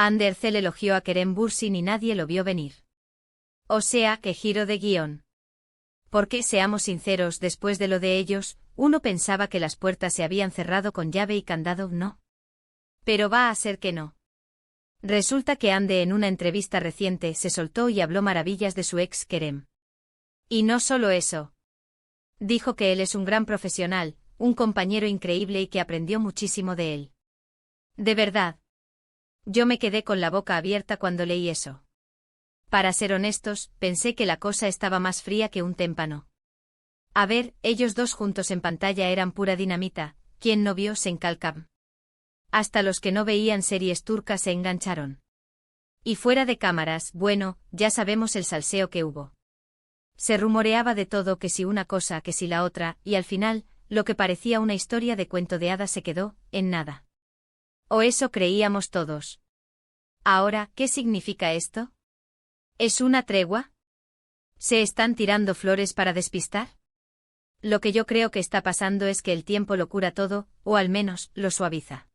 Andercel elogió a Kerem Bürsin y nadie lo vio venir. O sea, que giro de guión. Porque, seamos sinceros, después de lo de ellos, uno pensaba que las puertas se habían cerrado con llave y candado, ¿no? Pero va a ser que no. Resulta que Ande en una entrevista reciente se soltó y habló maravillas de su ex Kerem. Y no solo eso. Dijo que él es un gran profesional, un compañero increíble y que aprendió muchísimo de él. De verdad. Yo me quedé con la boca abierta cuando leí eso. Para ser honestos, pensé que la cosa estaba más fría que un témpano. A ver, ellos dos juntos en pantalla eran pura dinamita, ¿quién no vio Senkalkam? Hasta los que no veían series turcas se engancharon. Y fuera de cámaras, bueno, ya sabemos el salseo que hubo. Se rumoreaba de todo, que si una cosa, que si la otra, y al final, lo que parecía una historia de cuento de hadas se quedó en nada. O eso creíamos todos. Ahora, ¿qué significa esto? ¿Es una tregua? ¿Se están tirando flores para despistar? Lo que yo creo que está pasando es que el tiempo lo cura todo, o al menos, lo suaviza.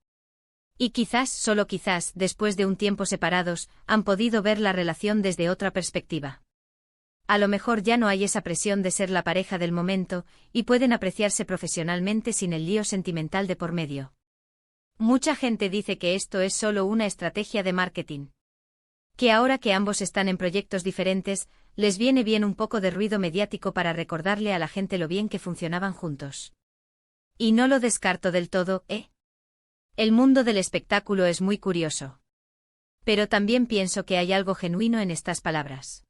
Y quizás, solo quizás, después de un tiempo separados, han podido ver la relación desde otra perspectiva. A lo mejor ya no hay esa presión de ser la pareja del momento, y pueden apreciarse profesionalmente sin el lío sentimental de por medio. Mucha gente dice que esto es solo una estrategia de marketing. Que ahora que ambos están en proyectos diferentes, les viene bien un poco de ruido mediático para recordarle a la gente lo bien que funcionaban juntos. Y no lo descarto del todo, ¿eh? El mundo del espectáculo es muy curioso. Pero también pienso que hay algo genuino en estas palabras.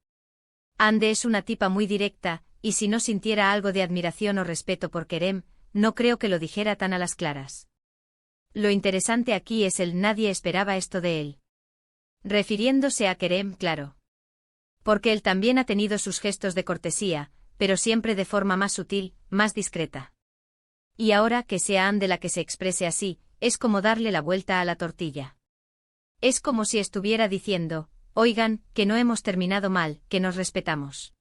Ande es una tipa muy directa, y si no sintiera algo de admiración o respeto por Kerem, no creo que lo dijera tan a las claras. Lo interesante aquí es el nadie esperaba esto de él. Refiriéndose a Kerem, claro. Porque él también ha tenido sus gestos de cortesía, pero siempre de forma más sutil, más discreta. Y ahora que sea Ande la que se exprese así, es como darle la vuelta a la tortilla. Es como si estuviera diciendo, oigan, que no hemos terminado mal, que nos respetamos.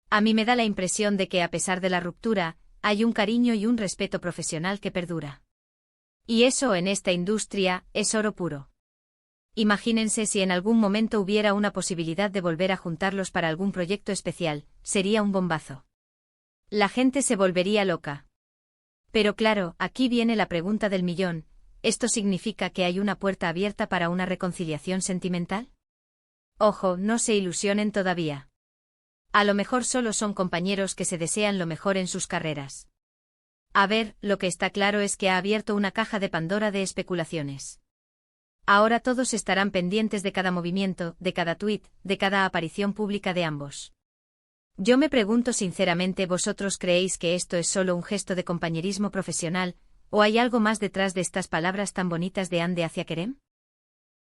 A mí me da la impresión de que a pesar de la ruptura, hay un cariño y un respeto profesional que perdura. Y eso en esta industria, es oro puro. Imagínense si en algún momento hubiera una posibilidad de volver a juntarlos para algún proyecto especial, sería un bombazo. La gente se volvería loca. Pero claro, aquí viene la pregunta del millón, ¿esto significa que hay una puerta abierta para una reconciliación sentimental? Ojo, no se ilusionen todavía. A lo mejor solo son compañeros que se desean lo mejor en sus carreras. A ver, lo que está claro es que ha abierto una caja de Pandora de especulaciones. Ahora todos estarán pendientes de cada movimiento, de cada tuit, de cada aparición pública de ambos. Yo me pregunto sinceramente, ¿vosotros creéis que esto es solo un gesto de compañerismo profesional, o hay algo más detrás de estas palabras tan bonitas de Ande hacia Kerem?